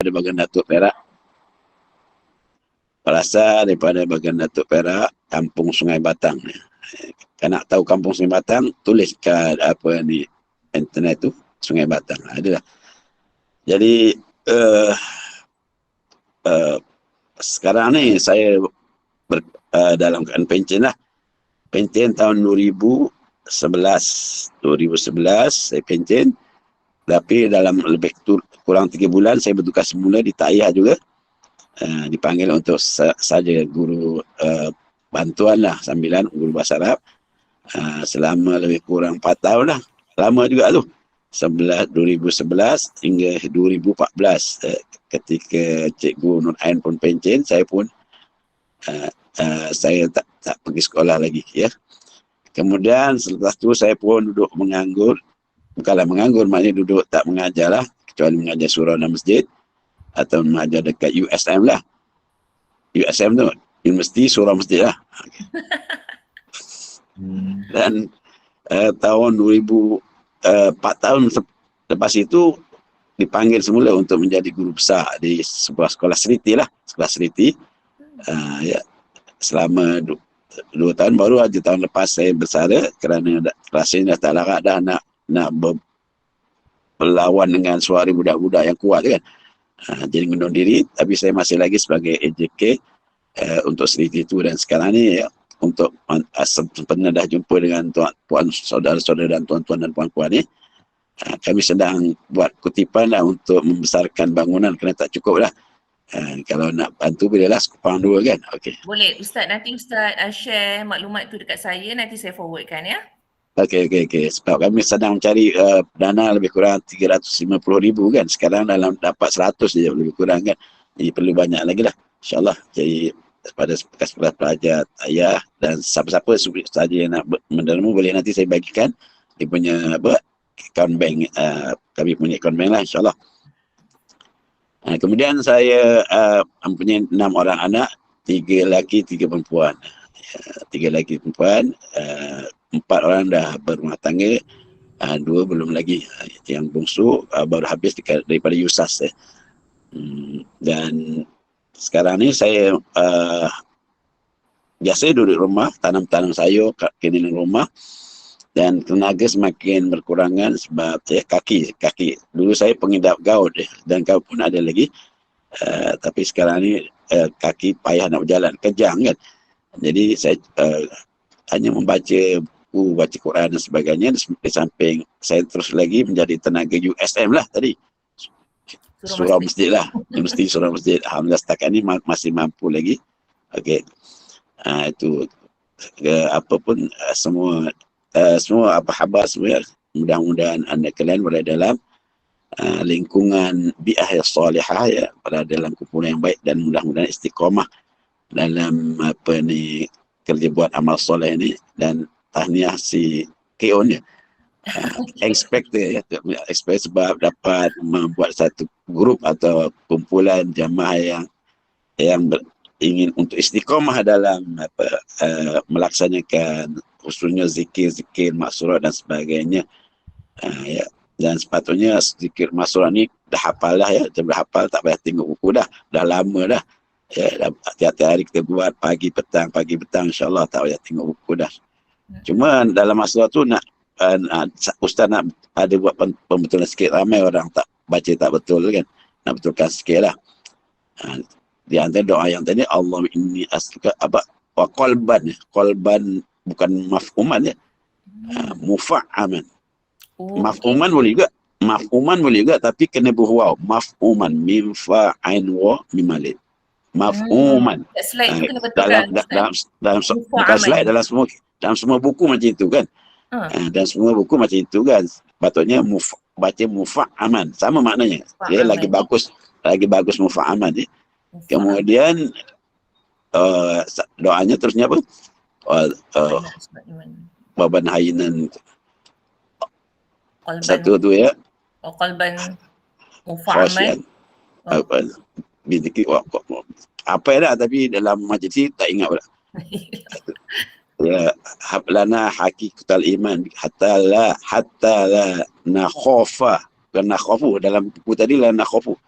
daripada Bagan Datuk Perak. Perasa daripada Bagan Datuk Perak, Kampung Sungai Batang. Kalau nak tahu Kampung Sungai Batang, tulis kat apa ni internet tu, Sungai Batang. Adalah. Jadi sekarang ni saya dalam keadaan pencen lah. Pencen tahun 2011 saya pencen. Tapi dalam lebih kurang 3 bulan saya bertugas semula di Tayah juga. Dipanggil untuk saja guru bantuan lah, sambilan guru bahasa Arab. Selama lebih kurang 4 tahun lah. Lama juga tu. 2011 hingga 2014 ketika Cikgu Nur Ain pun pencen, saya pun saya tak pergi sekolah lagi ya. Kemudian selepas tu saya pun duduk menganggur. Bukanlah menganggur, maknanya duduk tak mengajar lah, kecuali mengajar surau dan masjid atau mengajar dekat USM lah. USM tu Universiti Surau Masjid lah. Dan tahun 4 tahun lepas itu dipanggil semula untuk menjadi guru besar di sebuah sekolah seriti lah. Sekolah seriti. Ya, selama 2 tahun, baru aja tahun lepas saya bersara kerana rasanya dah tak larat dah nak berlawan dengan suara budak-budak yang kuat kan. Jadi mengundur diri, tapi saya masih lagi sebagai AJK untuk seriti itu. Dan sekarang ni untuk pernah dah jumpa dengan puan saudara-saudara dan tuan-tuan dan puan-puan ni, kami sedang buat kutipan lah untuk membesarkan bangunan kerana tak cukup lah. Kalau nak bantu bolehlah sekupang 2 kan. Okey. Boleh Ustaz, nanti Ustaz share maklumat tu dekat saya, nanti saya forwardkan ya. Okey. Sebab kami sedang mencari dana lebih kurang 350,000 kan. Sekarang dalam dapat 100 je lebih kurang kan. Jadi perlu banyak lagi lah. InsyaAllah. Jadi kepada bekas pelajar ayah dan siapa-siapa saja yang nak menderma boleh nanti saya bagikan dia punya account bank. Kami punya account bank lah insyaAllah. Kemudian saya mempunyai 6 orang anak, 3 lelaki, 3 perempuan. 3 lelaki perempuan, 4 orang dah berumah tangga, 2 belum lagi. Yang bungsu baru habis daripada USAS. Dan sekarang ni saya biasa duduk rumah, tanam sayur kat keliling rumah. Dan tenaga semakin berkurangan sebab kaki. Dulu saya pengidap gout dan gout pun ada lagi. Tapi sekarang ni kaki payah nak berjalan, kejang kan. Jadi saya hanya membaca buku, baca Quran dan sebagainya. Di samping saya terus lagi menjadi tenaga USM lah tadi. Surau Masjid lah. Universiti Surau Masjid. Alhamdulillah setakat ni masih mampu lagi. Okey. Itu apa pun semua apa khabar semua, mudah-mudahan anda kalian berada dalam lingkungan bi'ah yang salihah ya, berada dalam kumpulan yang baik dan mudah-mudahan istiqamah dalam kerja buat amal soleh ni. Dan tahniah si Keon ya, expect sebab dapat membuat satu grup atau kumpulan jamaah yang ingin untuk istiqamah dalam melaksanakan khususnya zikir, maksurat dan sebagainya. Ya. Dan sepatutnya zikir maksurat ni dah hafal lah ya. Dah hafal, tak payah tengok buku dah lama dah. Ya, tiap-tiap hari kita buat pagi petang insyaAllah tak payah tengok buku dah. Cuma dalam masa tu nak Ustaz nak ada buat pembetulan sikit. Ramai orang tak baca tak betul kan. Nak betulkan sikit lah. Di antara doa yang tadi, Allah inni as'aluka wa qalban bukan maf'uman ya. Mufa'aman. Maf'uman boleh juga tapi kena berwaw. Maf'uman min fa'ain wa mimalid. Maf'uman. Slide tu kena betulkan. Dalam bukan slide, dalam semua buku macam itu kan. Dan semua buku macam itu kan. Patutnya baca mufa'aman. Sama maknanya. Dia lagi bagus mufa'aman ya. Kemudian doanya terusnya apa? Baban hainan. Satu tu ya. Qalban mufa'aman. Apa dah, tapi dalam majlis tak ingat pula. Ya, hablana haqiqatul iman hatta la nakhafa. Bukan nakhafu, dalam buku tadi la nakhafu.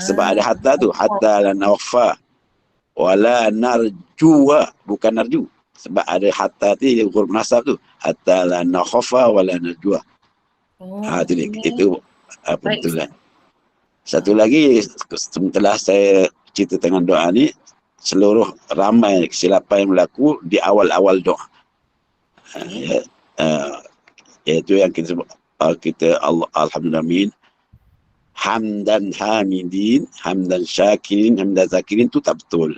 Sebab Ah, ada hatta tu, oh, hatta la nawafa wala narjuwa, bukan narju. Sebab ada hatta tu huruf nasab tu, hatta la nakhafa wala narjuwa. oh, Tu dia, okey. itu Baik pentulan. Ustaz. Satu lagi, setelah saya cerita tentang doa ni, seluruh ramai kesilapan yang berlaku di awal-awal doa. Okey. Ya, iaitu yang kita sebut, kita Allah alhamdulillah hamdan hamidin, hamdan syakirin, hamdan zakirin tu tak betul.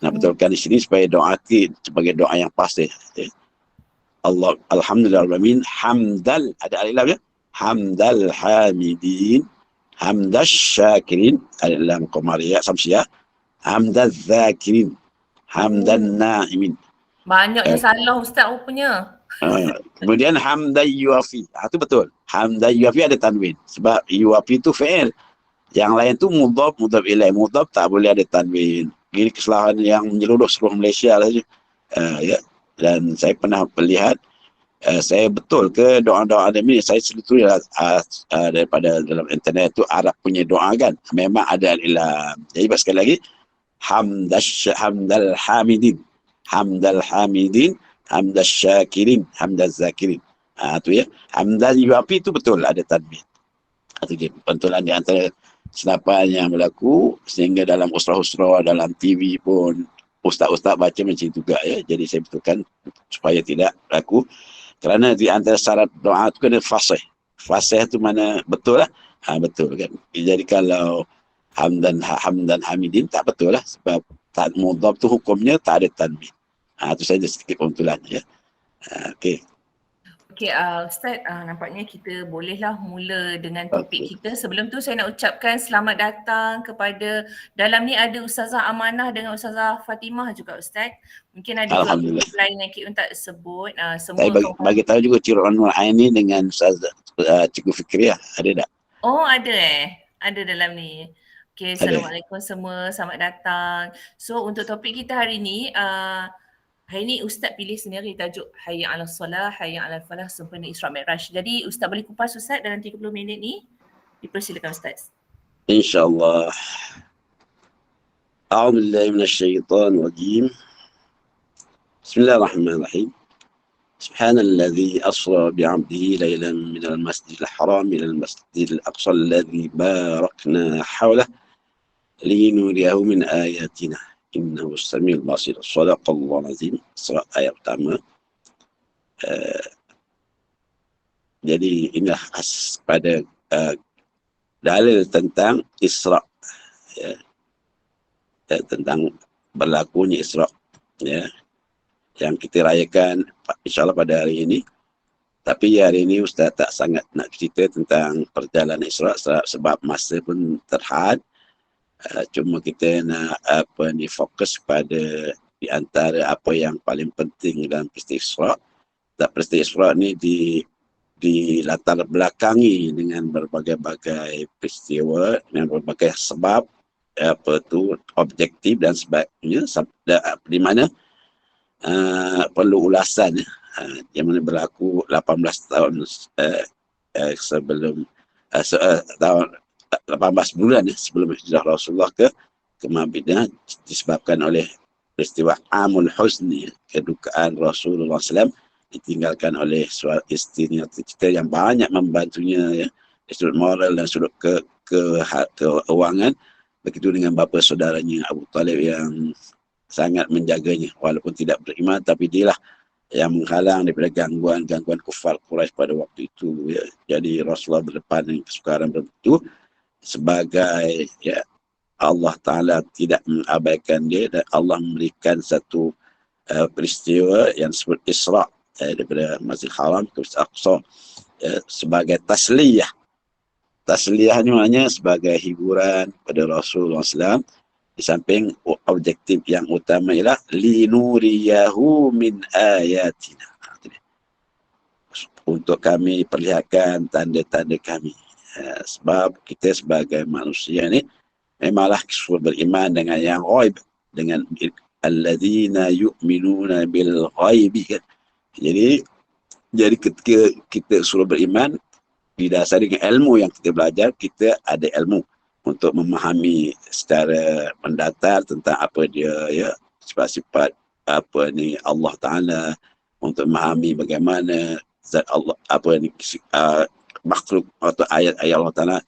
Nak Hmm. betulkan di sini supaya doa kita sebagai doa yang pasti. Allah alhamdulillah hamdal, ada alif lam ya, hamdal hamidin, hamdas syakirin, alif lam qamariyah samsiyah, hamdaz zakirin, Oh, hamdan naimin. banyak yang Eh, salah Ustaz rupanya. Kemudian hamdan yuafi. Itu betul. Hamdan yuafi ada tanwin. Sebab yuafi itu fi'il. Yang lain tu mudhaf, mudhaf ilaih. Mudhaf tak boleh ada tanwin. Ini kesalahan yang menyeluruh seluruh Malaysia lah saja. Ya. Dan saya pernah melihat, saya betul ke doa-doa Adam ni, saya seletui daripada dalam internet tu Arab punya doa kan. Memang ada al-ilam. Jadi sekali lagi, hamdal hamidin. Hamdal hamidin, hamdal syakirin, hamdal zakirin. Tu ya. Hamdal yuafi tu betul ada tanwin. Itu dia pentulan di antara senapan yang berlaku, sehingga dalam usrah-usrah, dalam TV pun ustaz-ustaz baca macam juga ya. Jadi saya betulkan supaya tidak berlaku. Kerana di antara syarat doa tu kena fasih. Fasih tu mana betul lah. Betul kan. Jadi kalau hamdan hamidin tak betul lah. Sebab tak mudhaf tu hukumnya tak ada tanwin. Tu saja sedikit pentulan ya. Okey. Okey, Ustaz, nampaknya kita bolehlah mula dengan topik Okay. kita. Sebelum tu saya nak ucapkan selamat datang kepada, dalam ni ada Ustazah Amanah dengan Ustazah Fatimah juga Ustaz. Mungkin ada juga Alhamdulillah. group lain yang kita tak sebut. Saya Semua bagi tahu juga Cik Nur Aini dengan Ustaz Cikgu Fikriah. Ada tak? Oh, ada ada dalam ni. Okey, Ada. Assalamualaikum semua, selamat datang. So untuk topik kita hari ni, hari ni Ustaz pilih sendiri tajuk Hayya 'alas Salah, Hayya 'alal Falah, sempena Isra Mi'raj. Jadi Ustaz boleh kupas Ustaz dalam 30 minit ni? Dipersilakan Ustaz. InsyaAllah. A'udzubillahi minasyaitonir rajim. Bismillahirrahmanirrahim. سبحان الذي أسرى بعبده ليلا من المسجد الحرام إلى المسجد الأقصى الذي باركنا حوله لنريه من آياتنا إنه السميع البصير. صدق الله العظيم. Surah ayat pertama. Jadi inilah pada dalil tentang Isra, ya, tentang berlakunya Isra, ya, yang kita rayakan insyaAllah pada hari ini. Tapi hari ini Ustaz tak sangat nak cerita tentang perjalanan Isra sebab masa pun terhad. Cuma kita nak fokus pada di antara apa yang paling penting dalam peristiwa Isra. Dan peristiwa Isra ni di latar belakangi dengan berbagai-bagai peristiwa, dengan berbagai sebab, objektif dan sebagainya, di mana perlu ulasan, yang mana berlaku 18 tahun sebelum tahun 18 bulan sebelum hijrah Rasulullah ke Madinah, disebabkan oleh peristiwa Amul Huzni, kedukaan Rasulullah SAW ditinggalkan oleh isterinya yang banyak membantunya, ya, dari sudut moral dan sudut keuangan. Begitu dengan bapa saudaranya Abu Talib yang sangat menjaganya walaupun tidak beriman, tapi dialah yang menghalang daripada gangguan kufar Quraisy pada waktu itu, ya. Jadi Rasulullah berdepan dengan kesukaran begitu, sebagai, ya, Allah Ta'ala tidak mengabaikan dia dan Allah memberikan satu peristiwa yang disebut Isra, daripada Masjidil Haram ke Masjidil Aqsa, sebagai tasliyah. Tasliyah ni maknanya sebagai hiburan pada Rasulullah SAW. Di samping objektif yang utama ialah linuriyahu min ayatina, untuk kami perlihatkan tanda-tanda kami. Sebab kita sebagai manusia ni memanglah suruh beriman dengan yang ghaib, dengan alladzina yu'minuna bil ghaibi, kan. Jadi ketika kita suruh beriman didasari dengan ilmu yang kita belajar, kita ada ilmu. untuk memahami secara mendatar tentang apa dia, ya, sifat-sifat apa ni Allah Taala, untuk memahami bagaimana zat Allah, apa ni makhluk atau ayat-ayat Allah Taala.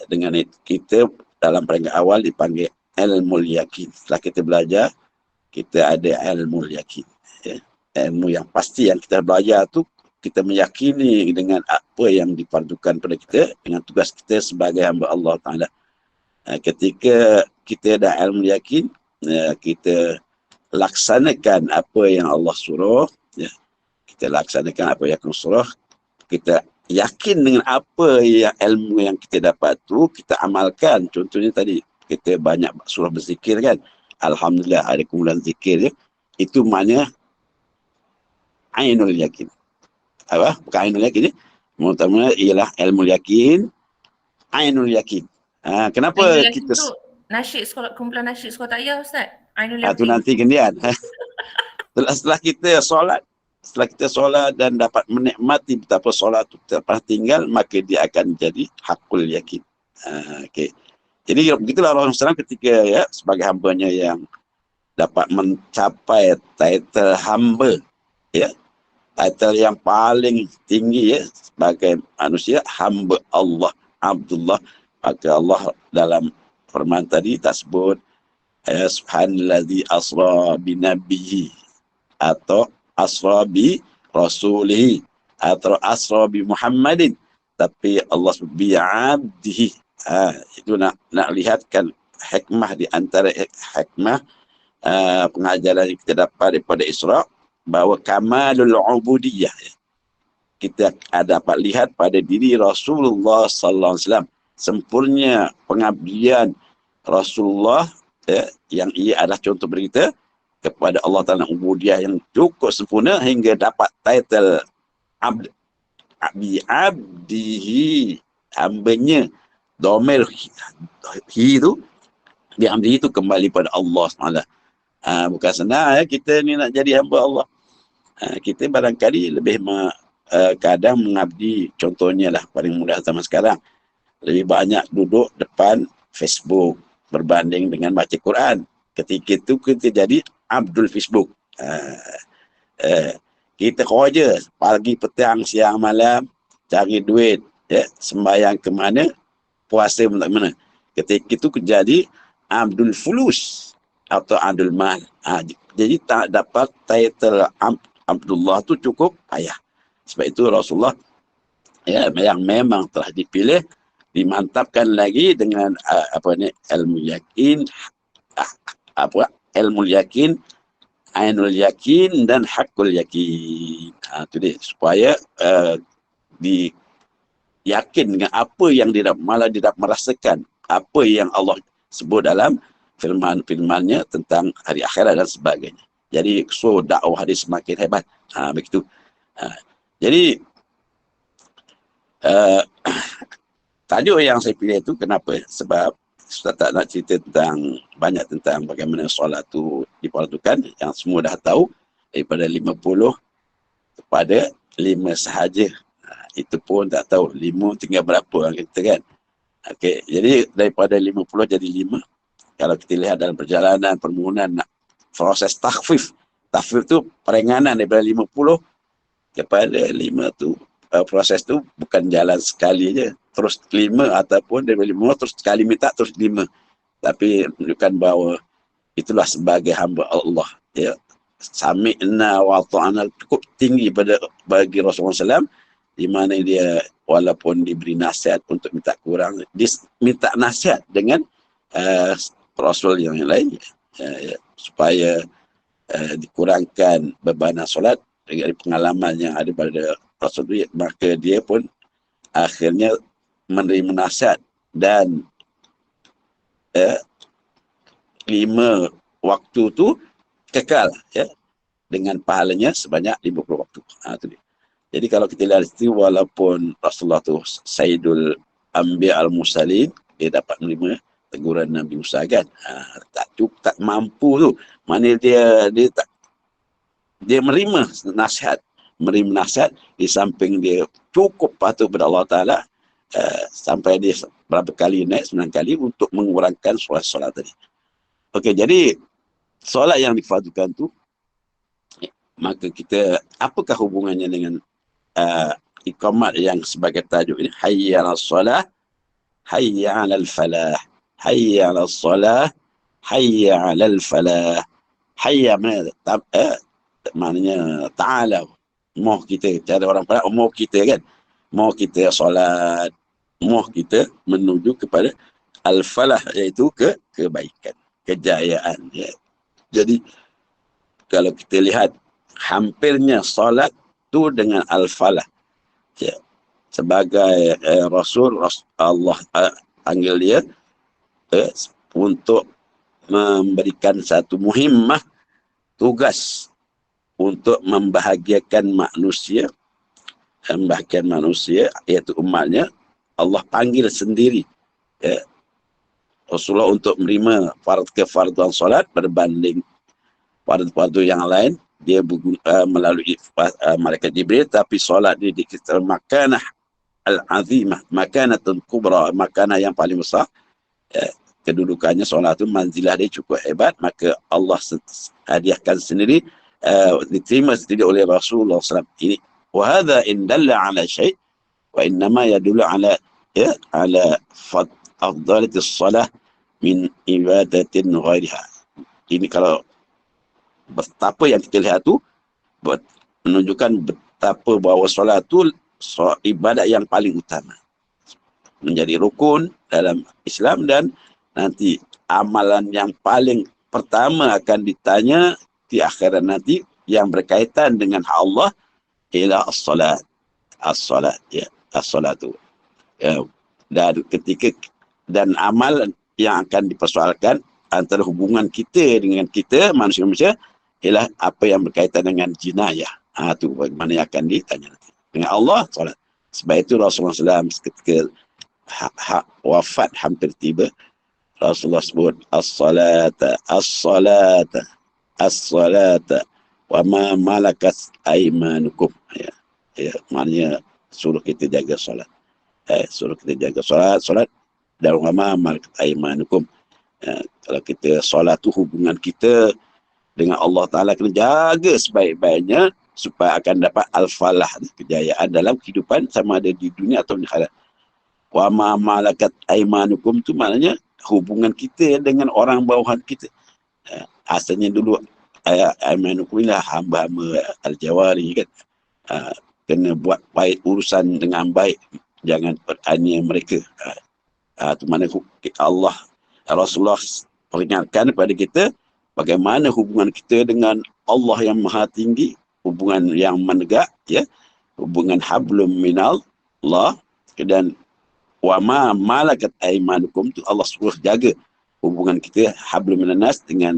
Dengan itu kita dalam peringkat awal dipanggil ilmu yakin. Setelah kita belajar, kita ada ilmu yakin, ya. Ilmu yang pasti yang kita belajar tu, kita meyakini dengan apa yang difardukan pada kita, dengan tugas kita sebagai hamba Allah Ta'ala. Ketika kita ada ilmu yakin, kita laksanakan apa yang Allah suruh, ya. Kita laksanakan apa yang Allah suruh, kita yakin dengan apa yang ilmu yang kita dapat tu, kita amalkan. Contohnya tadi, kita banyak surah berzikir kan. Alhamdulillah ada kumpulan zikir, ya. Itu maknanya ainul yakin. Apa? Bukan ainul yakin, ya. Pertama ialah ilmu yakin, ainul yakin. Kenapa Ainul Yakin kita tu nasyid sekolah, kumpulan nasyid sekolah takyah Ustaz? Ainul tu Yakin. nanti kemudian. Setelah kita solat dan dapat menikmati betapa solat itu tak pernah tinggal, maka dia akan jadi hakul yakin. Okay. Jadi begitulah Rasulullah SAW ketika, ya, sebagai hambanya yang dapat mencapai title hamba, ya, title yang paling tinggi, ya, sebagai manusia, hamba Allah, Abdullah. Maka Allah dalam firman tadi tak sebut subhanallazi asra bi nabiyhi, atau asra bi rasulihi, atau asra bi Muhammadin, tapi Allah sebut bi abdihi. Itu nak lihatkan hikmah di antara hikmah pengajaran yang kita dapat daripada Isra, bahawa kamalul ubudiyah kita dapat lihat pada diri Rasulullah sallallahu alaihi wasallam, sempurna pengabdian Rasulullah, ya, yang ia adalah contoh bagi kita kepada Allah Ta'ala, ubudiyah yang cukup sempurna hingga dapat title abdihi, hambanya. Domir hi tu, di abdihi tu kembali pada Allah SWT. Bukan senang, ya, kita ni nak jadi hamba Allah. Kita barangkali lebih kadang mengabdi, contohnya lah paling mudah zaman sekarang, lebih banyak duduk depan Facebook berbanding dengan baca Quran. Ketika itu kita jadi Abdul Facebook. Kita kerja pagi, petang, siang, malam, cari duit, ya, sembahyang ke mana, puasa pun tak mana. Ketika itu jadi Abdul Fulus atau Abdul Mal. Jadi tak dapat title Abdullah tu cukup payah. Sebab itu Rasulullah, ya, yang memang telah dipilih, dimantapkan lagi dengan ilmu yakin, ilmu yakin, ainul yakin, dan hakul yakin. Itu dia, supaya yakin dengan apa yang dia malah dia merasakan apa yang Allah sebut dalam firman-firmannya tentang hari akhirat dan sebagainya. Jadi dakwah dia semakin hebat. Begitu. Jadi tajuk yang saya pilih itu kenapa? Sebab Ustaz tak nak cerita banyak tentang bagaimana solat tu difardukan, yang semua dah tahu, daripada 50 kepada 5 sahaja. Itu pun tak tahu 5 tinggal berapa kita kan. Okey, jadi daripada 50 jadi 5. Kalau kita lihat dalam perjalanan permohonan proses takhfif. Takhfif tu peringanan daripada 50 kepada 5 tu. Proses tu bukan jalan sekali je, terus 5, ataupun daripada 5 terus sekali minta terus 5. Tapi menunjukkan bahawa itulah sebagai hamba Allah, ya. Sami'na wa ta'ana cukup tinggi bagi Rasulullah SAW, di mana dia walaupun diberi nasihat untuk minta kurang, dia minta nasihat dengan Rasul yang lain, supaya dikurangkan beban solat dari pengalaman yang ada pada Rasul itu. Maka dia pun akhirnya menerima nasihat, dan 5 waktu tu kekal, ya, dengan pahalanya sebanyak 50 waktu. Itu dia. Jadi kalau kita lihat itu, walaupun Rasulullah tu Sayyidul Anbiya al-Mursalin, dia dapat menerima teguran Nabi Musa kan. Tak mampu tu. Mana dia menerima nasihat di samping dia cukup patuh pada Allah Ta'ala, sampai dia berapa kali naik 9 kali untuk mengurangkan solat tadi. Okey, jadi solat yang difardukan tu, maka kita, apakah hubungannya dengan iqamat yang sebagai tajuk ini? Hayya 'alas salah, hayya 'alal falah, hayya 'alas salah, hayya 'alal falah. Hayya maknanya ta'ala, mau kita, cara orang Arab, mau kita kan, mau kita solat, mau kita menuju kepada al-falah, iaitu kebaikan, kejayaan. Ya. Jadi kalau kita lihat hampirnya solat tu dengan al-falah. Ya. Sebagai Allah panggil dia untuk memberikan satu muhimmah, tugas untuk membahagiakan manusia, iaitu umatnya. Allah panggil sendiri Rasulullah untuk menerima kefarduan solat berbanding fardu yang lain. Dia melalui malaikat Jibril, tapi solat dia dikira makanah al-azimah, makanatun kubra, makanah yang paling besar. Kedudukannya solat itu, manzilah dia cukup hebat, maka Allah hadiahkan sendiri, diterima sendiri oleh Rasulullah SAW. Ini wahada in dalla ala syai' wa innama yadullu ala afdalitis salah min ibadatin ghairiha. Ini kalau betapa yang kita lihat tu menunjukkan betapa bahawa solat tu ibadat yang paling utama, menjadi rukun dalam Islam, dan nanti amalan yang paling pertama akan ditanya di akhirat nanti yang berkaitan dengan hak Allah ialah as-salat. As-salat, ya, as-salatu. Ya, dan amal yang akan dipersoalkan antara hubungan kita dengan kita manusia-manusia ialah apa yang berkaitan dengan jinayah. Itu bagaimana yang akan ditanya nanti. Dengan Allah, salat. Sebab itu Rasulullah SAW ketika wafat hampir tiba, Rasulullah sebut as-salata, as-salata, as-salata, wa ma malakat aimanukum. Ya, maknanya suruh kita jaga solat. Suruh kita jaga solat, dan wa ma malakat aimanukum. Kalau kita solat tu, hubungan kita dengan Allah Ta'ala kena jaga sebaik-baiknya supaya akan dapat al-falah, kejayaan dalam kehidupan, sama ada di dunia atau di akhirat. Wa ma malakat aimanukum tu maknanya hubungan kita dengan orang bawahan kita. Asalnya dulu aimanukum inilah hamba-hamba al-jawari kan. Kena buat baik urusan dengan baik, jangan beraniaya mereka. Itu mana Allah, Rasulullah peringatkan kepada kita bagaimana hubungan kita dengan Allah yang maha tinggi, hubungan yang menegak, ya, hubungan hablum minal Allah, dan wa ma malakat aimanukum tu Allah suruh jaga hubungan kita hablum minan nas dengan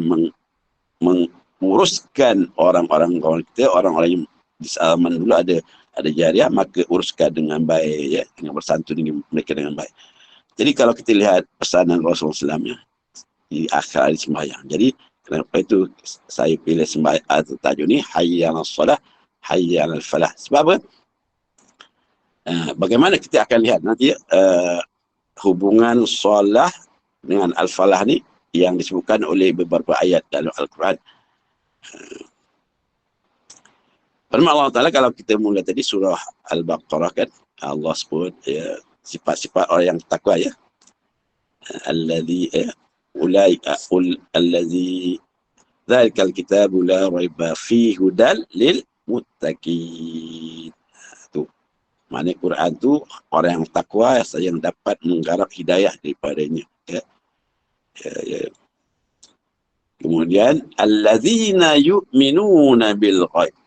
menguruskan orang-orang kita, orang-orang yang di zaman dulu ada jariah, maka uruskan dengan baik, ya, dengan bersantun dengan mereka dengan baik. Jadi kalau kita lihat pesanan Rasulullah SAW di akhir sembahyang. Jadi kenapa itu saya pilih sembahyang atau tajuk ni hayya 'alas salah, hayya 'alal falah. Sebab apa? Bagaimana kita akan lihat nanti hubungan solah dengan al-falah ni yang disebutkan oleh beberapa ayat dalam Al-Quran. Firman Allah Ta'ala, kalau kita mula tadi surah Al-Baqarah kan, Allah sebut sifat-sifat orang yang takwa, ya. Alladhi ulaika alladhi dzalikal kitabu la raiba fihi hudal lil muttaqin. Maknanya Quran tu orang yang takwa yang dapat menggarap hidayah daripadanya. Ya. Kemudian allazina yu'minuna bil ghaib.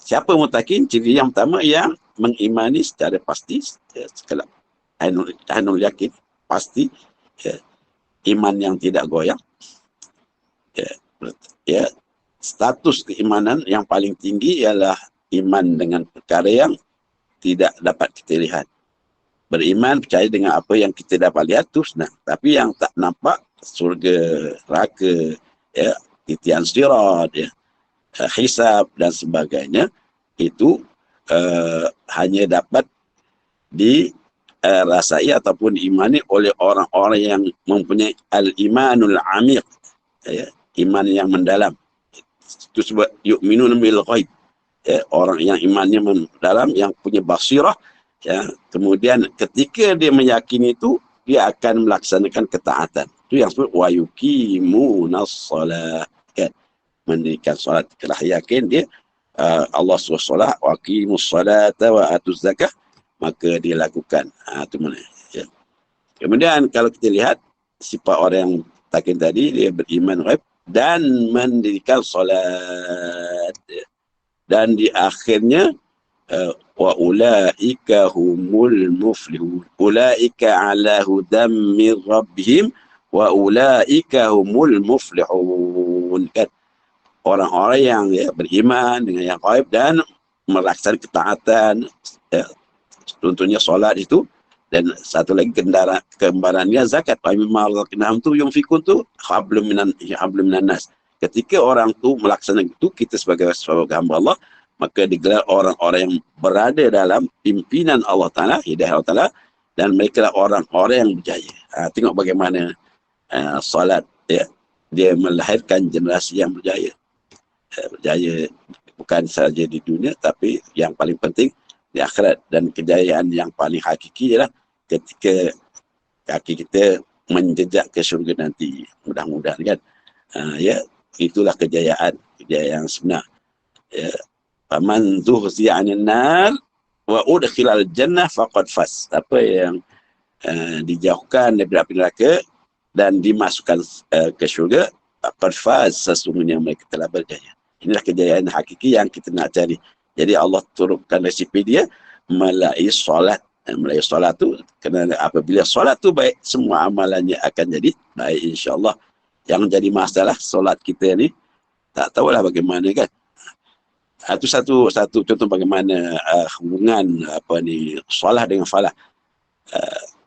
Siapa muttaqin? Ciri yang pertama yang mengimani secara pasti, sekelak ainul yakin, pasti, ya. Iman yang tidak goyang. Ya. Status keimanan yang paling tinggi ialah iman dengan perkara yang tidak dapat kita lihat. Beriman, percaya dengan apa yang kita dapat lihat tu senang. Tapi yang tak nampak, surga, neraka, ya, titian sirat, ya, hisab dan sebagainya, itu hanya dapat dirasai ataupun diimani oleh orang-orang yang mempunyai al-imanul amiq, ya, iman yang mendalam. Itu sebab yu'minun bil ghaib, ya, orang yang imannya mendalam, yang punya basirah, ya. Kemudian ketika dia meyakini itu, dia akan melaksanakan ketaatan. Itu yang disebut wa yuqimunas shalah, ya, mendirikan solat. Telah yakin dia Allah suruh solat, wa aqimus salata wa atuz zakah, maka dia lakukan. Itu mana, ya. Kemudian kalau kita lihat sifat orang yang takin tadi, dia beriman ghaib dan mendirikan solat, ya. Dan di akhirnya wa ulaika humul muflihun, ulaika ala hudam min rabbihim wa ulaika humul muflihun, kan. Orang-orang yang, ya, beriman dengan yang ghaib dan melaksanakan ketaatan, ya, contohnya solat itu, dan satu lagi kembarannya zakat. Mimma razaqnahum tu yunfikun tu hablum minan nas. Ketika orang tu melaksanakan itu, kita sebagai hamba Allah, maka digelar orang-orang yang berada dalam pimpinan Allah Ta'ala, hidayah Allah Ta'ala, dan mereka lah orang-orang yang berjaya. Tengok bagaimana solat, ya, dia melahirkan generasi yang berjaya. Berjaya bukan saja di dunia, tapi yang paling penting di akhirat. Dan kejayaan yang paling hakiki ialah ketika kaki kita menjejak ke syurga nanti, mudah-mudahan, kan. Ya, itulah kejayaan yang sebenar, ya. Faman zuhziya 'anil nar wa udkhilal jannah faqad faz. Apa yang dijauhkan dari api neraka dan dimasukkan ke syurga, faqad faz, sesungguhnya mereka telah berjaya. Inilah kejayaan hakiki yang kita nak cari. Jadi Allah turunkan resipi dia melalui solat. Melalui solat tu, kerana apabila solat tu baik, semua amalannya akan jadi baik, insya-Allah. Yang jadi masalah solat kita ni, tak tahulah bagaimana, kan. Itu satu contoh bagaimana hubungan solat dengan falah.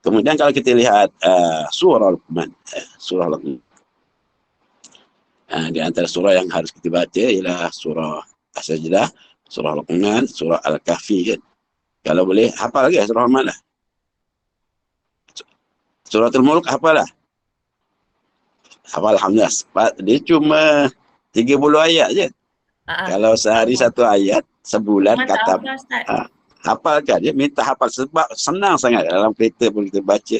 Kemudian kalau kita lihat surah Luqman, surah Luqman. Di antara surah yang harus kita baca ialah surah As-Sajdah, surah Luqman, surah Al-Kahfi, kan. Kalau boleh, hafal lagi surah mana? Surah Al-Mulk hafal lah. Hafal, alhamdulillah. Dia cuma 30 ayat je. Kalau sehari satu ayat, sebulan khatam. Hafalkan, dia minta hafal sebab senang sangat. Dalam kereta pun kita baca,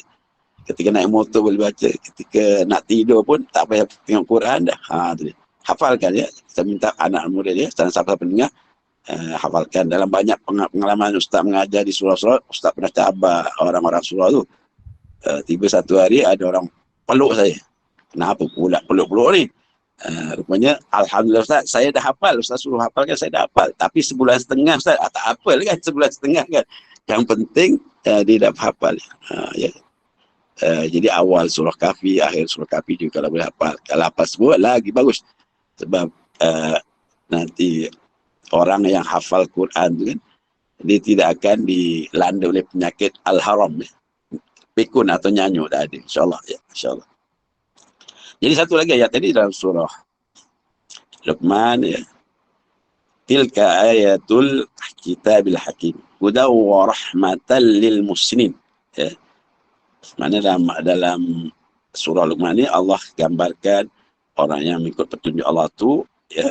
ketika naik motor boleh baca, ketika nak tidur pun tak payah tengok Quran dah. Hafalkan, ya. Kita minta anak murid dia, siapa-siapa pendengar, hafalkan. Dalam banyak pengalaman Ustaz mengajar di surau-surau, Ustaz pernah cabar orang-orang surau tu. Tiba satu hari ada orang peluk saya. Kenapa pula peluk-peluk ni? Rupanya, alhamdulillah Ustaz, saya dah hafal. Ustaz suruh hafalkan, saya dah hafal. Tapi sebulan setengah Ustaz, tak hafal kan, sebulan setengah, kan. Yang penting dia dah hafal. Ya. Jadi awal surah Kahfi, akhir surah Kahfi juga kalau boleh hafal. Kalau hafal semua lagi bagus. Sebab nanti orang yang hafal Quran tu, kan, dia tidak akan dilanda oleh penyakit al-haram, ya. Pikun atau nyanyuk dah ada, insyaAllah, ya, insyaAllah. Jadi satu lagi ayat tadi dalam surah Luqman, ya. Tilka ayatul kitabil hakim, hudaw wa rahmatan lil muslimin, ya. Mana dalam surah Luqman ni Allah gambarkan orang yang mengikut petunjuk Allah tu, ya,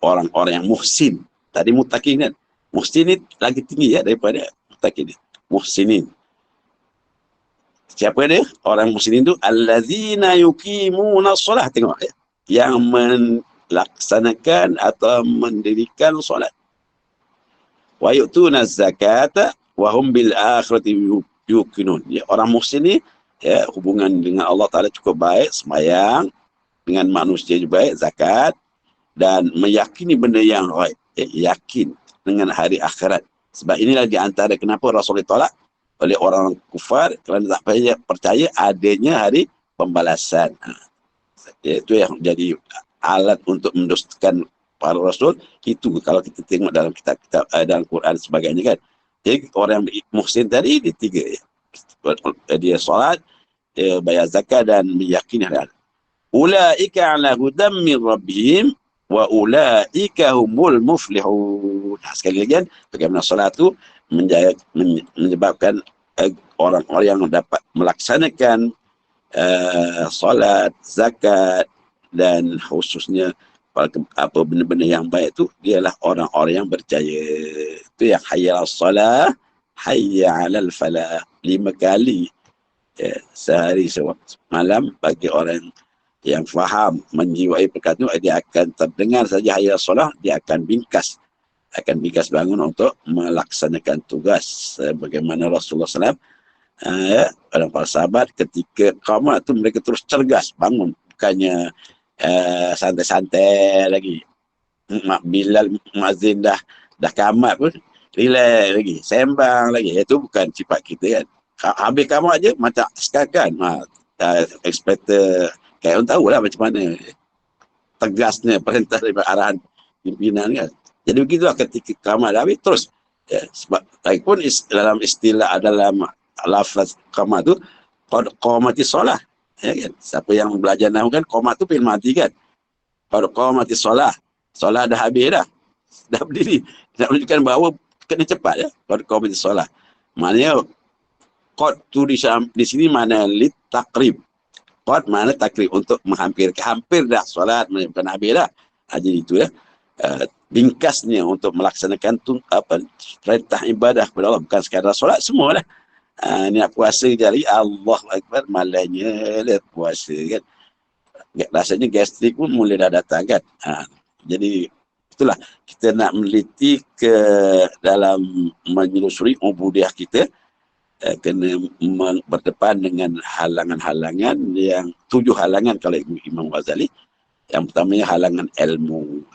orang-orang yang muhsin. Tadi muttaqin, kan. Muhsin ni lagi tinggi, ya, daripada muttaqin. Muhsinin. Siapa dia? Orang muhsinin tu allazina yuqimuna shalah, tengok, ya. Yang melaksanakan atau mendirikan solat. Wa yu'tuna zakata wa hum bil akhirati yuqinun. Ya, orang muhsin ni, ya, hubungan dengan Allah Ta'ala cukup baik, sembahyang, dengan manusia juga baik, zakat, dan meyakini benda yang ghaib, ya, yakin dengan hari akhirat. Sebab inilah di antara kenapa Rasul ditolak oleh orang kufar, kerana tak percaya adanya hari pembalasan. Itu yang jadi alat untuk mendustakan para Rasul. Itu kalau kita tengok dalam kitab-kitab dalam Quran sebagainya, kan. Jadi orang muhsin tadi, dia tiga, ya. Dia solat, dia bayar zakat dan meyakini hari akhirat. Ulaika ala hudam min rabbihim wa ulaika humul muflihun. Sekali lagi, kan, bagaimana solat tu menyebabkan orang-orang yang dapat melaksanakan solat, zakat, dan khususnya apa benda-benda yang baik tu, dialah orang-orang yang berjaya. Itu yang hayya 'alas salah, hayya 'alal falah. 5 kali sehari semalam bagi orang yang faham, menjiwai perkara itu, dia akan terdengar saja hayya 'alas salah, dia akan bingkas bangun untuk melaksanakan tugas. Bagaimana Rasulullah SAW, orang para sahabat ketika qamat tu mereka terus cergas bangun, bukannya santai-santai lagi. Bilal muazzin dah qamat pun relax lagi, sembang lagi. Itu bukan sifat kita kan. Habis qamat je macam sekakan. Expector kayak orang tahulah macam mana tegasnya perintah daripada arahan pimpinan kan. Jadi begitulah ketika qamat dah habis terus sebab lagipun dalam istilah, dalam lafaz qamat tu qad qamatis solah, kan? Siapa yang belajar nahwu kan, qamat tu fi'il madi kan. Qad qamatis solah, solah dah habis dah berdiri, nak menunjukkan bahawa kena cepat ya. Qad qamatis solah, maknanya qad tu di sini mana lit takrib. Qad mana takrib, untuk menghampirkan, hampir dah solat, bukan habis dah. Jadi itu ya, ringkasnya untuk melaksanakan perintah ibadah kepada Allah, bukan sekadar solat, semua dah. Niat puasa jari Allahu Akbar, malainya lihat puasa kan. Rasanya gastrik pun mula dah datang kan. Jadi itulah, kita nak meneliti ke dalam menyusuri ubudiyah kita, kena berdepan dengan halangan-halangan yang 7 halangan kalau Imam Ghazali. Yang pertamanya halangan ilmu,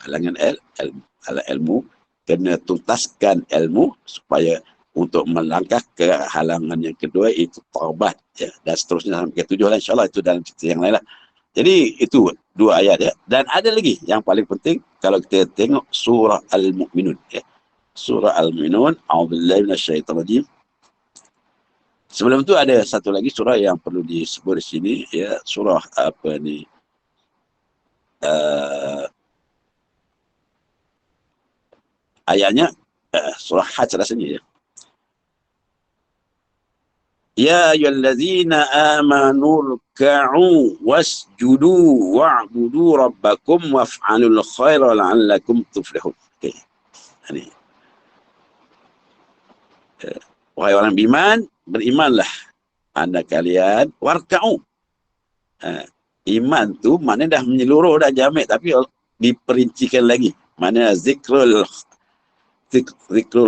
ilmu, kena tuntaskan ilmu supaya untuk melangkah ke halangan yang kedua, itu taubat ya, dan seterusnya sampai ke 7 lah, insyaAllah itu dalam cerita yang lain lah. Jadi itu 2 ayat ya. Dan ada lagi yang paling penting kalau kita tengok surah Al-Mu'minun ya. Surah Al-Mu'minun, a'udzubillahi minasyaitonir rajim. Sebelum tu ada satu lagi surah yang perlu disebut di sini ya, surah apa ni, ayatnya surah Hajj rasanya ya. Ya ayyuhallazina amanu ruk'u wasjudu wa'budu rabbakum waf'alul khaira la'allakum tuflihun. Okey. Ini. Wahai orang beriman, berimanlah anda kalian, warka'u. Iman tu mana dah menyeluruh dah jamek, tapi diperincikan lagi. Mana zikrul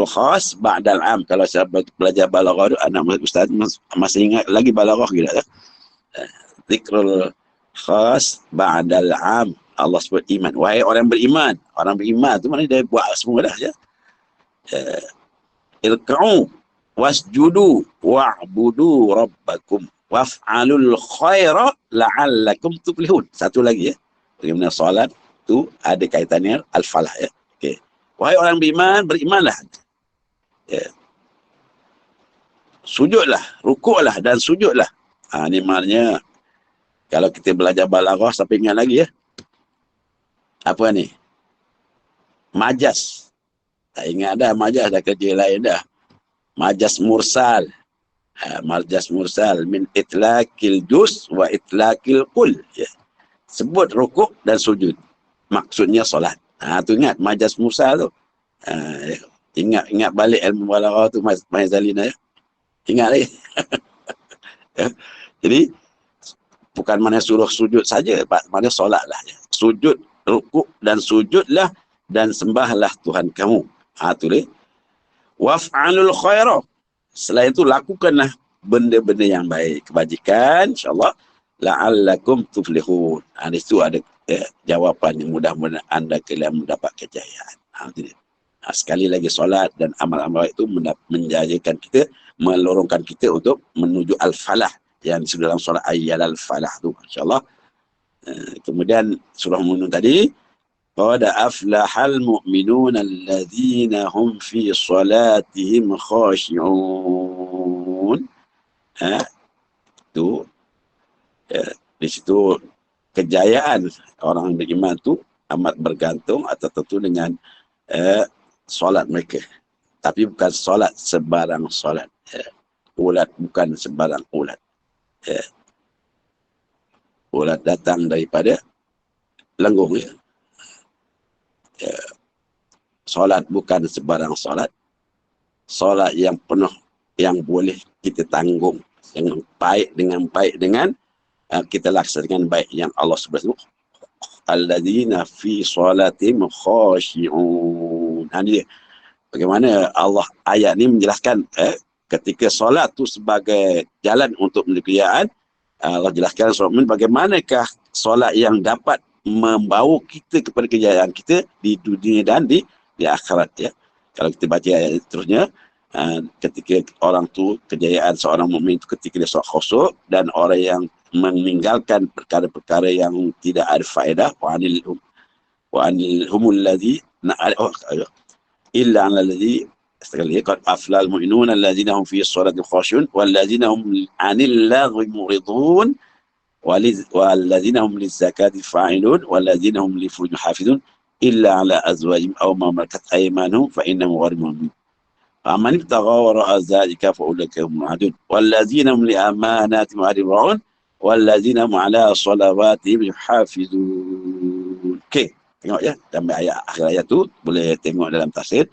khas ba'dal am. Kalau siapa belajar balaghah tu, anak ustaz masih ingat lagi balaghah gitu ya. Zikrul khas ba'dal am. Allah sebut iman. Wahai orang beriman. Orang beriman tu mana dia buat semua dah ya. Irka'u wasjudu wa'budu rabbakum waf'alul khaira la'allakum tuflihun. Satu lagi ya. Bagaimana solat tu ada kaitannya al-falah ya. Okey. Wahai orang beriman, berimanlah. Ya. Sujudlah, rukuklah dan sujudlah. Ini maknanya kalau kita belajar balaghah sampai ingat lagi ya. Apa ni? Majas. Tak ingat dah majas, dah kerja lain dah. Majas mursal. Majas mursal min itlaqil juz wa itlaqil qul. Ya. Sebut rukuk dan sujud. Maksudnya solat. Tu ingat majas mursal tu. Ingat balik ilmu balaghah tu Mas Zalina ya. Ingat lagi. Jadi bukan mana suruh sujud saja, mana solatlah ya. Sujud, rukuk dan sujudlah dan sembahlah Tuhan kamu. Tu dia. Waf'alul khaira. Selain itu lakukanlah benda-benda yang baik, kebajikan, insya-Allah la'allakum tuflihun. Di situ ada jawapan yang mudah-mudahan anda kalian mendapat kejayaan. Sekali lagi solat dan amal-amal itu menjayakan kita, melorongkan kita untuk menuju al-falah yang disebut dalam surah al-falah tu, insya-Allah. Kemudian surah Mu'minun tadi, qad aflahal mu'minuna alladzina hum fi salatihim khashi'un. Tu di situ kejayaan orang beriman tu amat bergantung atau tentu dengan solat mereka. Tapi bukan solat sebarang solat. ulat bukan sebarang ulat. Ya. Ulat datang daripada lenggung. Ya. Ya. Solat bukan sebarang solat. Solat yang penuh, yang boleh kita tanggung dengan baik dengan kita laksanakan baik yang Allah Subhanahu alladzina fi salatihim khashi'un. Ini bagaimana Allah ayat ni menjelaskan ketika solat tu sebagai jalan untuk menyediakan, Allah jelaskan solat bagaimanakah solat yang dapat membawa kita kepada kejayaan kita di dunia dan di akhirat. Ya. Kalau kita baca ayat terusnya, ketika orang tu kejayaan seorang mukmin itu ketika dia solat khusyuk, dan orang yang meninggalkan perkara-perkara yang tidak ada faedah, wa anil humul ladzi illa alladhi sekali qad aflal mu'minuna alladzina hum fi sholati khashi'un walladzina hum 'anil lagwi muridun walladzina hum lizakati fa'ilun walladzina hum li furujihim hafizun illa 'ala azwajihim aw ma malakat aymanuhum fa innahum ghayru mu'minin. Faman ibtagha wara'a dhalika fa ulaika hum mu'adun walladzina hum li amanatihim ra'un walladzina hum 'ala salawatihim hafizun. Okey, tengok ya, sampai ayat akhir ayat tu boleh tengok dalam tafsir.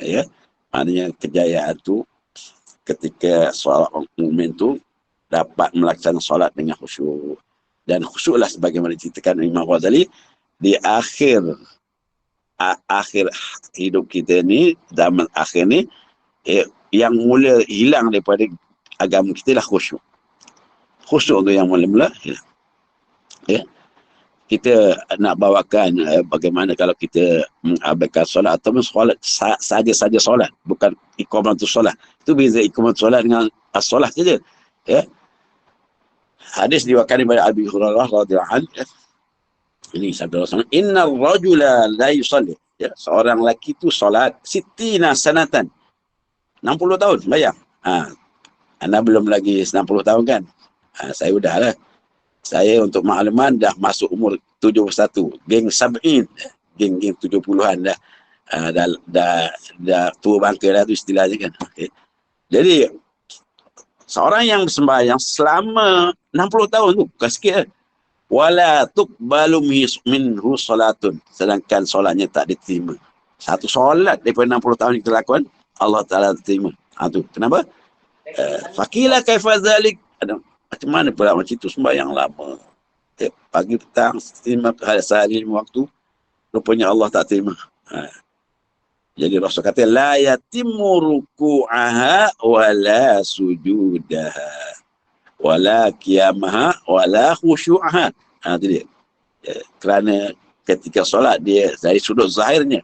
Ya, maknanya kejayaan tu ketika seorang mukmin tu dapat melaksanakan solat dengan khusyuk. Dan khusyuklah sebagaimana diceritakan Imam Ghazali di akhir hidup kita ni, zaman akhir ni, yang mula hilang daripada agama kita lah khusyuk. Khusyuk tu yang mula-mula hilang. Ya. Kita nak bawakan bagaimana kalau kita mengabaikan solat atau solat saja-saja solat, bukan iqamatus solat. Itu beza iqamatus solat dengan as-solat saja. Ya. Hadis diwakili oleh Abi Hurairah radhiyallahu anhu. Ini sabda Rasulullah, "Innar rajula la yusalli." Ya, seorang lelaki itu solat sittina sanatan. 60 tahun bayang. Anda belum lagi 60 tahun kan? Saya udah lah. Saya untuk makluman dah masuk umur 71. Geng sab'in. Geng 70-an dah. Dah tua bangka dah tu istilahnya kan. Okay. Jadi, seorang yang bersembahyang selama 60 tahun tu, bukan sikit lah. Wala tuqbalu minhu salatun. Sedangkan solatnya tak diterima. Satu solat daripada 60 tahun yang kita lakukan, Allah Ta'ala terima. Tu. Kenapa? Fakilah kaifa zalik. Macam mana pula macam itu sembahyang lama. Pagi petang, terima sehari 5 waktu. Rupanya Allah tak terima. Jadi Rasul kata, la yatimmu ruku'aha wa la sujudaha wa la qiyamaha wa la khusyu'aha. Itu dia. Kerana ketika solat dia dari sudut zahirnya,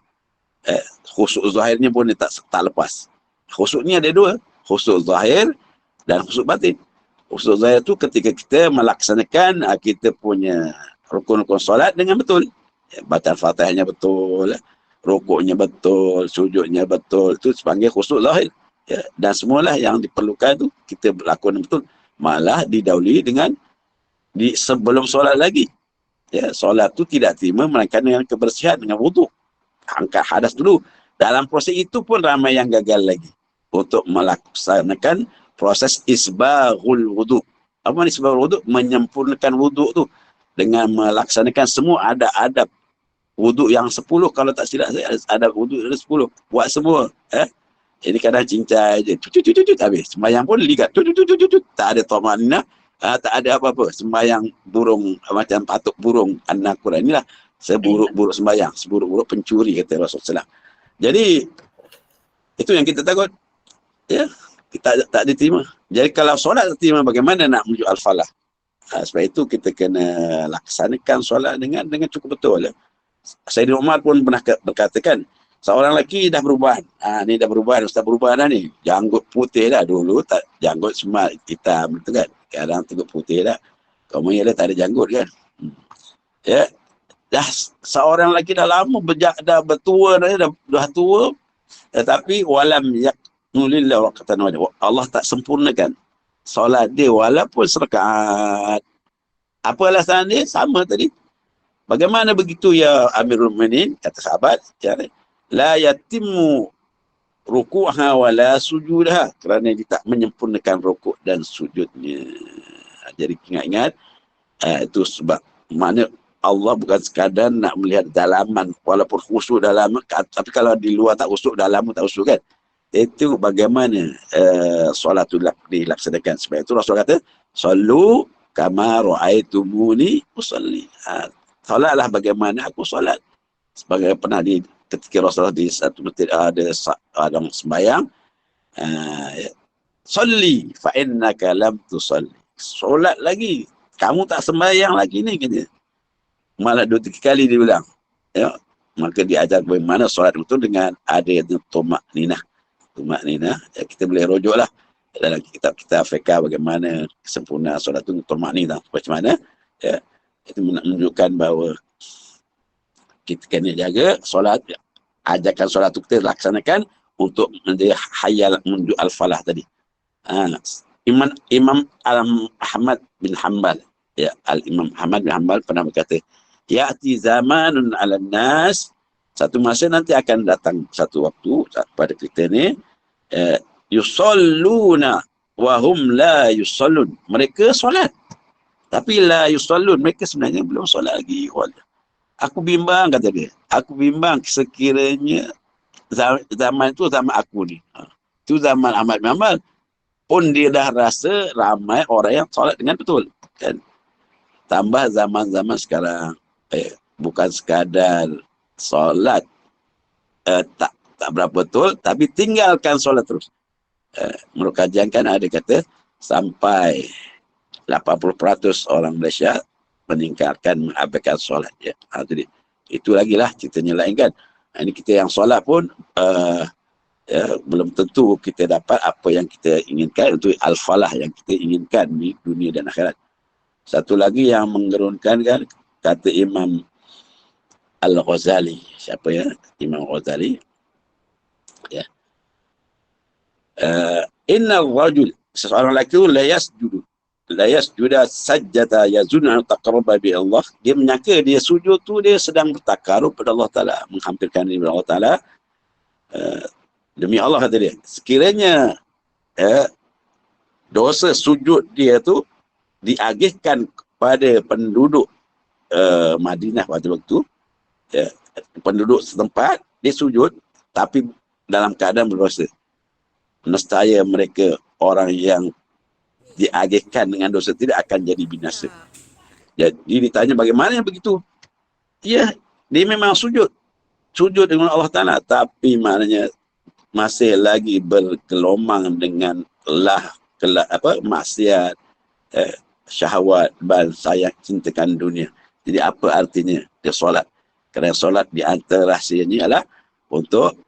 khusyuk zahirnya pun dia tak lepas. Khusyuknya ada dua. Khusyuk zahir dan khusyuk batin. Khusyuk zahir tu ketika kita melaksanakan kita punya rukun-rukun solat dengan betul. Baca Fatihahnya betul, rukuknya betul, sujudnya betul. Itu sepanggil khusyuk zahir. Ya, dan semualah yang diperlukan tu kita berlakukan betul. Malah didahului dengan sebelum solat lagi. Ya, solat tu tidak terima melainkan dengan kebersihan, dengan wuduk. Angkat hadas dulu. Dalam proses itu pun ramai yang gagal lagi untuk melaksanakan proses isbaghul wuduk. Apa ni isbaghul wuduk? Menyempurnakan wuduk tu dengan melaksanakan semua adab wuduk yang 10. Kalau tak silap saya ada wuduk ada 10. Buat semua. Ini kadang cincai je. Habis. Sembahyang pun ligat. Tak ada tamanina. Tak ada apa-apa. Sembahyang burung macam patuk burung anak Quran. Inilah seburuk-buruk sembahyang. Seburuk-buruk pencuri kata Rasulullah. Jadi itu yang kita takut. Ya. Kita tak diterima. Jadi kalau solat diterima, bagaimana nak menuju al-falah? Sebab itu kita kena laksanakan solat dengan cukup betul. Ya. Sayyidina Umar pun pernah berkatakan, seorang lelaki dah berubah. Ni dah berubah, ustaz berubah dah ni. Janggut putih dah. Dulu tak janggut semat hitam tu kan. Sekarang tengok putih dah. Kau main dah tak ada janggut kan. Ya. Dah seorang lelaki dah lama dah bertua dah tua. Tetapi walam nulillah waqtan wajib. Allah tak sempurnakan solat dia walaupun serakaat. Apa alasan dia? Sama tadi. Bagaimana begitu ya Amirul Mukminin? Kata sahabat, la yatimmu ruku'ha wala sujudha, kerana dia tak menyempurnakan rukuk dan sujudnya. Jadi ingat-ingat, itu sebab makna Allah bukan sekadar nak melihat dalaman, walaupun khusyuk dalam, tapi kalau di luar tak khusyuk, dalam tak khusyuk kan. Itu bagaimana solat itu dilaksanakan. Sebab itu Rasul kata, sallu kama ra'aitumuni usalli. Solatlah bagaimana aku solat. Sebagai pernah ketika Rasulullah di satu masjid ada orang sembahyang, salli fa innaka lam tusalli. Solat lagi, kamu tak sembahyang lagi ni, kata. Malah 2-3 kali dia bilang. Ya, maka diajar bagaimana solat itu dengan ada tumak ninah. Tumak ninah, ya, kita boleh rujuklah dalam kitab kita fiqh bagaimana kesempurnaan solat itu tumak ninah. Macam mana? Ya, itu menunjukkan bahawa kita kena jaga solat, ajarkan solat itu kita laksanakan untuk menjadi hayal menuju al-falah tadi. Imam Ahmad bin Hanbal, ya, Al-Imam Ahmad bin Hanbal pernah berkata, ya'ti zamanun 'alan nas, satu masa nanti akan datang satu waktu pada kita ni, yusalluna wa hum la yusallun, mereka solat tapi la yusallun, mereka sebenarnya belum solat lagi. Aku bimbang, kata dia. Aku bimbang sekiranya zaman itu zaman aku ni. Itu zaman Ahmad bin Hanbal. Pun dia dah rasa ramai orang yang solat dengan betul. Kan? Tambah zaman-zaman sekarang. Bukan sekadar solat tak berapa betul, tapi tinggalkan solat terus. Menurut kajian kan ada kata sampai 80% orang Malaysia meninggalkan mengabaikan solat. Ya. Jadi itu lagi lah ceritanya lain kan. Ini kita yang solat pun belum tentu kita dapat apa yang kita inginkan, untuk al-falah yang kita inginkan di dunia dan akhirat. Satu lagi yang menggerunkan kan, kata Imam Al-Ghazali. Siapa ya? Imam Ghazali. Ya. Inna rajul, seseorang lelaki itu la yasjuda sajjata yazunna taqarraba bi Allah. Dia menyangka dia sujud tu dia sedang bertakarub pada Allah Taala, menghampirkan diri kepada Allah Taala. Demi Allah, kata dia, sekiranya dosa sujud dia tu diagihkan kepada penduduk Madinah pada waktu, penduduk setempat, dia sujud tapi dalam keadaan berdosa, nescaya mereka orang yang diagihkan dengan dosa tidak akan jadi binasa. Jadi ditanya bagaimana yang begitu? Ya, dia memang sujud dengan Allah Ta'ala, tapi maknanya masih lagi bergelomang dengan maksiat, syahwat, sayang, cintakan dunia. Jadi apa artinya dia solat? Kerana solat di antara rahsianya adalah untuk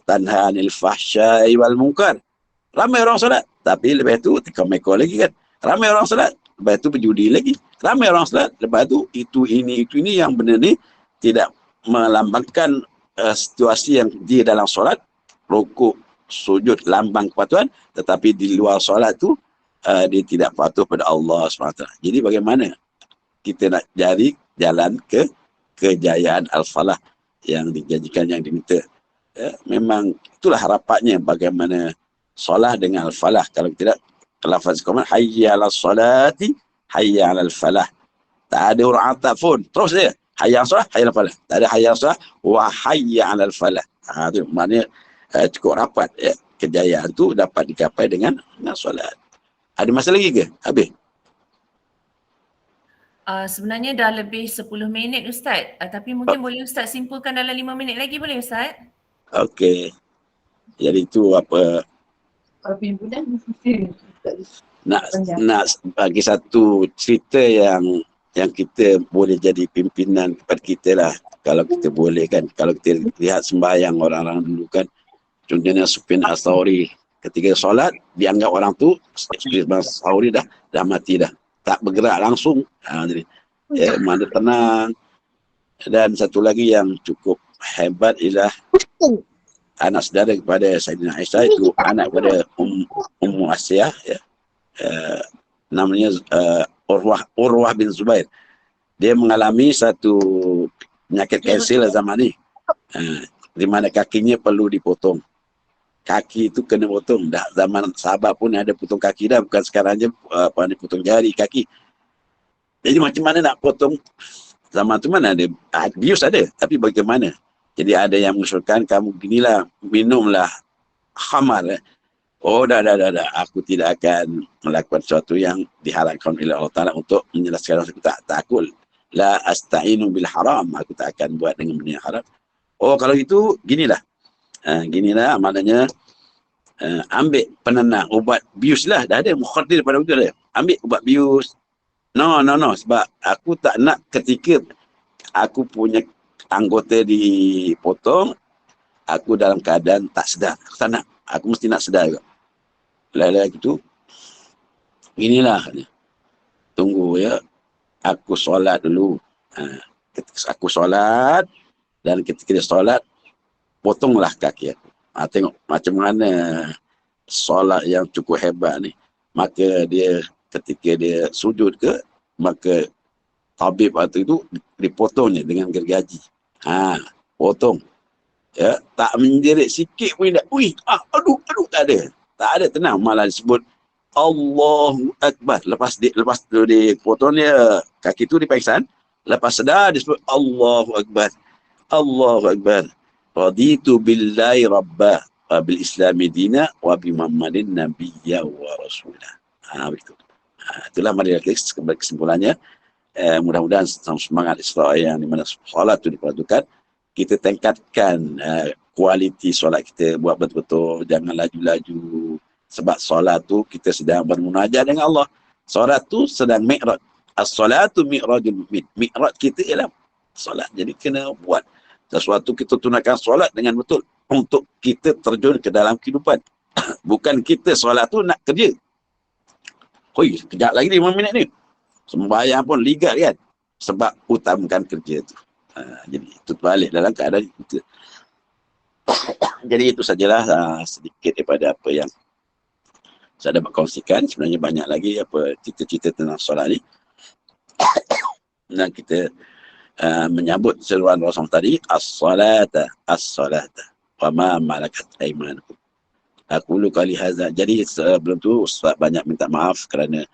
tanha anil fahsyai wal munkar. Ramai orang solat, tapi lepas tu tikam meko lagi kan. Ramai orang solat, lepas tu berjudi lagi. Ramai orang solat, lepas tu itu ini yang benar ni tidak melambangkan situasi yang dia dalam solat, rukuk, sujud, lambang kepatuhan, tetapi di luar solat tu dia tidak patuh pada Allah SWT. Jadi bagaimana kita nak cari jalan ke kejayaan al-falah yang dijanjikan, yang diminta? Memang itulah harapatnya, bagaimana solat dengan al-falah. Kalau tidak, lafaz komen hayya 'alas salati hayya 'alal falah. Tak ada orang atap pun, terus dia hayya 'alas salah, hayya 'alal falah. Tak ada hayya 'alas salah wa hayya 'alal falah. Itu maknanya cukup rapat, ya. Kejayaan tu dapat dicapai dengan solat. Ada masa lagi ke? Habis? Sebenarnya dah lebih 10 minit Ustaz. Tapi mungkin boleh Ustaz simpulkan dalam 5 minit lagi, boleh Ustaz? Okey. Jadi itu apa, nak bagi satu cerita yang kita boleh jadi pimpinan kepada kita lah, kalau kita boleh kan. Kalau kita lihat sembahyang orang-orang dulu kan, contohnya Sufyan Ats-Tsauri, ketika solat dianggap orang tu Sufyan Ats-Tsauri dah mati dah, tak bergerak langsung. Jadi mana tenang. Dan satu lagi yang cukup hebat ialah anak saudara kepada Sayyidina Aisyah, itu anak kepada Ummu Asiyah, ya. Namanya Urwah bin Zubair. Dia mengalami satu penyakit kanser zaman ni, di mana kakinya perlu dipotong. kaki itu kena potong. Dah zaman sahabat pun ada potong kaki dah, bukan sekarang je potong jari kaki. Jadi macam mana nak potong? Zaman tu mana ada abuse ada, tapi bagaimana? Jadi ada yang mengusulkan kamu ginilah, minumlah khamar. Oh dah. Aku tidak akan melakukan sesuatu yang diharamkan oleh Allah Ta'ala untuk menjelaskan. Aku tak takut. La asta'inu bil haram. Aku tak akan buat dengan benda yang haram. Oh kalau itu ginilah. Ginilah maknanya ambil penenang, ubat bius lah. Dah ada mukhadir pada waktu dia. Ambil ubat bius. No. Sebab aku tak nak ketika aku punya anggota dipotong, aku dalam keadaan tak sedar. Aku tak nak. Aku mesti nak sedar juga. Lagi tu, inilah. Tunggu ya. Aku solat dulu. Aku solat. Dan ketika dia solat, potonglah kaki aku. Tengok macam mana solat yang cukup hebat ni. Maka dia ketika dia sujud ke, maka tabib atau itu dipotongnya dengan gergaji. Potong. Ya, tak menjerit sikit pun tak. Aduh, tak ada. Tak ada, tenang. Malah disebut Allahu Akbar. Lepas tu dipotong dia, kaki tu dipengsan. Lepas sedar disebut Allahu Akbar. Allahu Akbar. Raditu billahi rabbah wa bil islami dina wa bi Muhammadin nabiyya wa rasulah. Begitu. Itulah marilah kesimpulannya. Mudah-mudahan semangat Isra yang di mana solat itu diperhatikan, kita tingkatkan kualiti solat kita, buat betul-betul, jangan laju-laju. Sebab solat tu kita sedang bermunajat dengan Allah. Solat tu sedang mi'raj. As-salatu mi'rajul mu'min. Mi'raj kita ialah solat. Jadi kena buat sesuatu, kita tunaikan solat dengan betul untuk kita terjun ke dalam kehidupan. Bukan kita solat tu nak kerja. Kejap lagi 5 minit ni. Sembahyang pun ligat kan. Sebab utamakan kerja tu. Jadi itu balik dalam keadaan kita. Jadi itu sajalah sedikit daripada apa yang saya dapat kongsikan. Sebenarnya banyak lagi apa cerita-cerita tentang solat ni. Dan kita menyambut seruan Rasul tadi, as-salata wa ma malakat aymanukum. Aku lu kali haza. Jadi sebelum tu Ustaz banyak minta maaf kerana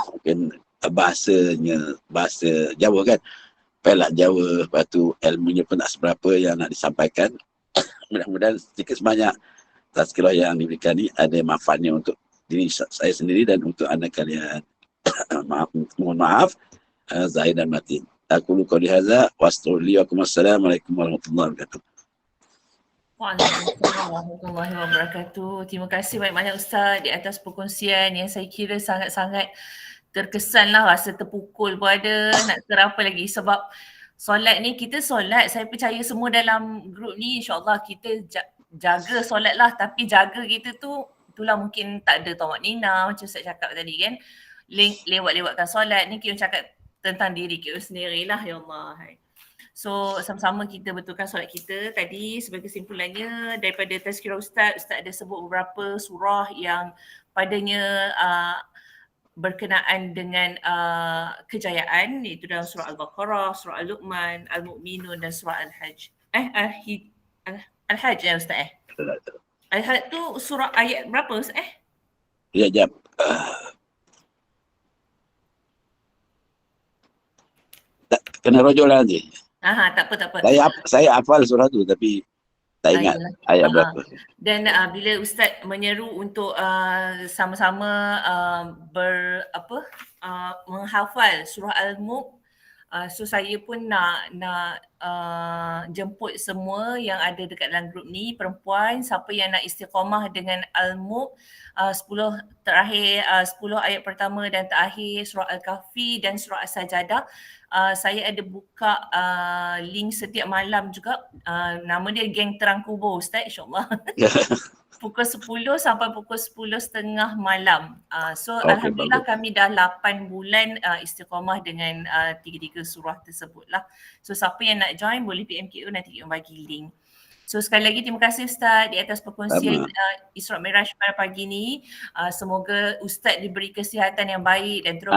mungkin bahasa Jawa kan. Pelak Jawa, lepas tu ilmunya pun tak seberapa yang nak disampaikan. Mudah-mudahan sedikit sebanyak tazkirah yang diberikan ni ada manfaatnya untuk diri saya sendiri dan untuk anda kalian. Mohon maaf zahir dan batin. Aku lu qali hadza wa assalamualaikum warahmatullahi wabarakatuh. Waalaikumsalam warahmatullahi wabarakatuh. Terima kasih banyak-banyak Ustaz di atas perkongsian yang saya kira sangat-sangat terkesan lah, rasa terpukul pun ada, nak terapa lagi sebab solat ni kita solat, saya percaya semua dalam grup ni insyaAllah kita jaga solat lah, tapi jaga kita tu itulah mungkin tak ada tamak nina macam saya cakap tadi kan, lewat-lewatkan solat ni kita cakap tentang diri kita sendiri lah ya Allah. So sama-sama kita betulkan solat kita. Tadi sebagai kesimpulannya daripada tazkirah Ustaz ada sebut beberapa surah yang padanya berkenaan dengan kejayaan, iaitu dalam surah Al-Baqarah, surah Al-Luqman, Al-Mu'minun dan surah Al-Hajj. Al-Hajj ya Ustaz Al-Hajj tu surah ayat berapa Ustaz Ya, jap. Kena rujuk lah nanti. Tak apa. Saya hafal surah tu tapi tak ingat ayat berapa. Dan bila Ustaz menyeru untuk sama-sama menghafal surah Al-Mulk, so saya pun nak jemput semua yang ada dekat dalam grup ni, perempuan, siapa yang nak istiqamah dengan Al-Mulk, 10 ayat pertama dan terakhir surah Al-Kahfi dan surah As-Sajadah. Saya ada buka link setiap malam juga, nama dia Geng Terang Kubur Ustaz, insyaAllah. Pukul 10 sampai pukul 10.30 malam. So Alhamdulillah kami dah 8 bulan istiqamah dengan 3 surah tersebut lah. So siapa yang nak join boleh PMKO, nanti kita bagi link. So sekali lagi terima kasih Ustaz di atas perkongsian Isra Mi'raj pada pagi ni. Semoga Ustaz diberi kesihatan yang baik dan terus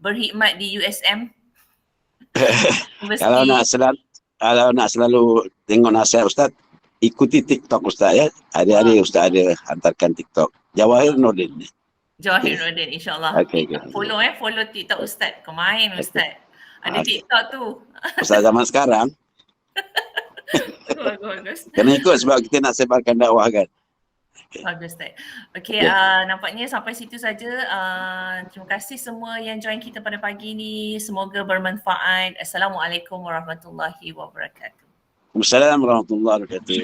berkhidmat di USM. Kalau nak selalu tengok nasihat Ustaz, ikuti TikTok Ustaz ya. Hari-hari Ustaz ada hantarkan TikTok. Jawahir Nordin ni. Jawahir Nordin, insyaAllah. Okey. Follow TikTok Ustaz. Kemain Ustaz. Ada Okey. TikTok tu. Ustaz zaman sekarang Bagus. kena ikut sebab kita nak sebarkan dakwah kan. Bagus Ustaz. Okey, nampaknya sampai situ saja. Terima kasih semua yang join kita pada pagi ni. Semoga bermanfaat. Assalamualaikum warahmatullahi wabarakatuh. Assalamualaikum warahmatullahi wabarakatuh.